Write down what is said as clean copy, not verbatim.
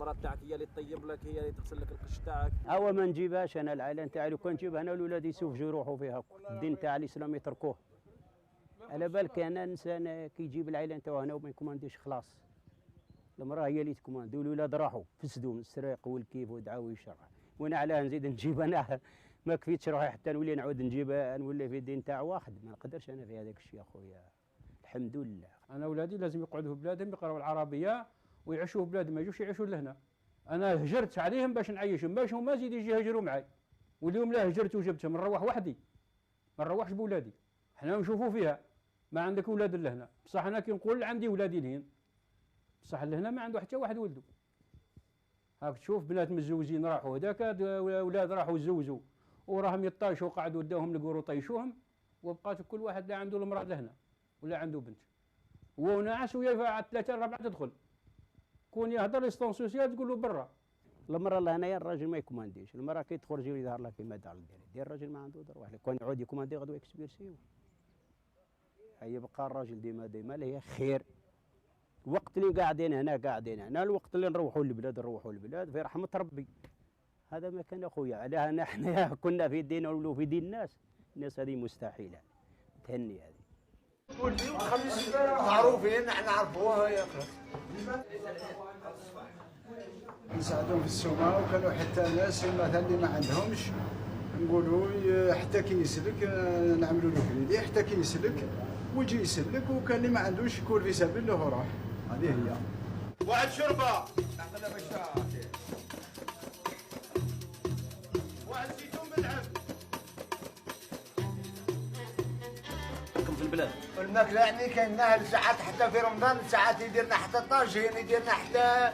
المراه تاعك هي اللي تطيب لك، هي اللي تغسل لك القش تاعك. هو ما نجيبهاش انا العائله نتاعي، لو كان نجيبها انا الولاد يسوفجوا يروحوا فيها، الدين تاع الاسلام يتركوه. على بالك انا انسان كي يجيب العائله نتاعو هنا وما يكومانديش خلاص، المراه هي اللي تكوماندي والولاد راحوا فسدوا من السرق والكيف ودعاوي الشرع، وانا علاه نزيد نجيب انا ما كفيتش روحي حتى نولي نعود نجيب نولي في الدين تاع واحد، ما نقدرش انا في هذاك الشيء اخويا. الحمد لله انا اولادي لازم يقعدوا في بلادهم يقراوا العربيه ويعيشوا في بلادهم، ما يجوش يعيشوا لهنا. انا هجرت عليهم باش نعيشهم، باش هما زيد يجي يهجروا معي. واليوم لا هجرت وجبتهم نروح وحدي، ما نروحش بولادي. حنا نشوفوا فيها ما عندك اولاد لهنا، بصح انا كي نقول عندي ولادي لهين، بصح لهنا ما عنده حتى واحد ولده. هاك تشوف بنات متزوجين راحوا هذاك، اولاد راحوا تزوجوا وراهم يطايشوا وقعدوا داهم القرو طيشوهم، وبقات كل واحد لا عنده المراه لهنا ولا عنده بنت. هو ناعس ويا ثلاثه اربعه تدخل، كون يهضر ليستون سوسيال تقول له برا. المراه لهنايا الراجل ما يكومانديش، المراه كي تخرج يظهر لها كيما دار ديال الراجل ما عنده دروح، كون يعود يكوماندي غدوه يكسبيرسيو. هي بقى الراجل ديما ليه خير. الوقت اللي قاعدين هنا الوقت اللي نروحوا للبلاد في رحمه ربي. هذا ما كان اخويا، علاه احنا كنا في دين ولو في دين الناس هذه مستحيله. تهني هذه واليوم الخميس معروفين احنا نعرفوها يا اخي. نساعدهم في السومه، وكانوا حتى ناس مثلا اللي ما عندهمش نقولوا حتى كي يسلك نعملوا له كريدي، حتى كي يسلك ويجي يسلك، وكان اللي ما عندوش يكون في سبيل له راح. هذه هي. واحد شربه ناخذها باش واحد زيتون بالعب. في البلاد الماكله يعني كاين ساعات حتى في رمضان ساعات يديرنا حتى طاجين، يديرنا حتى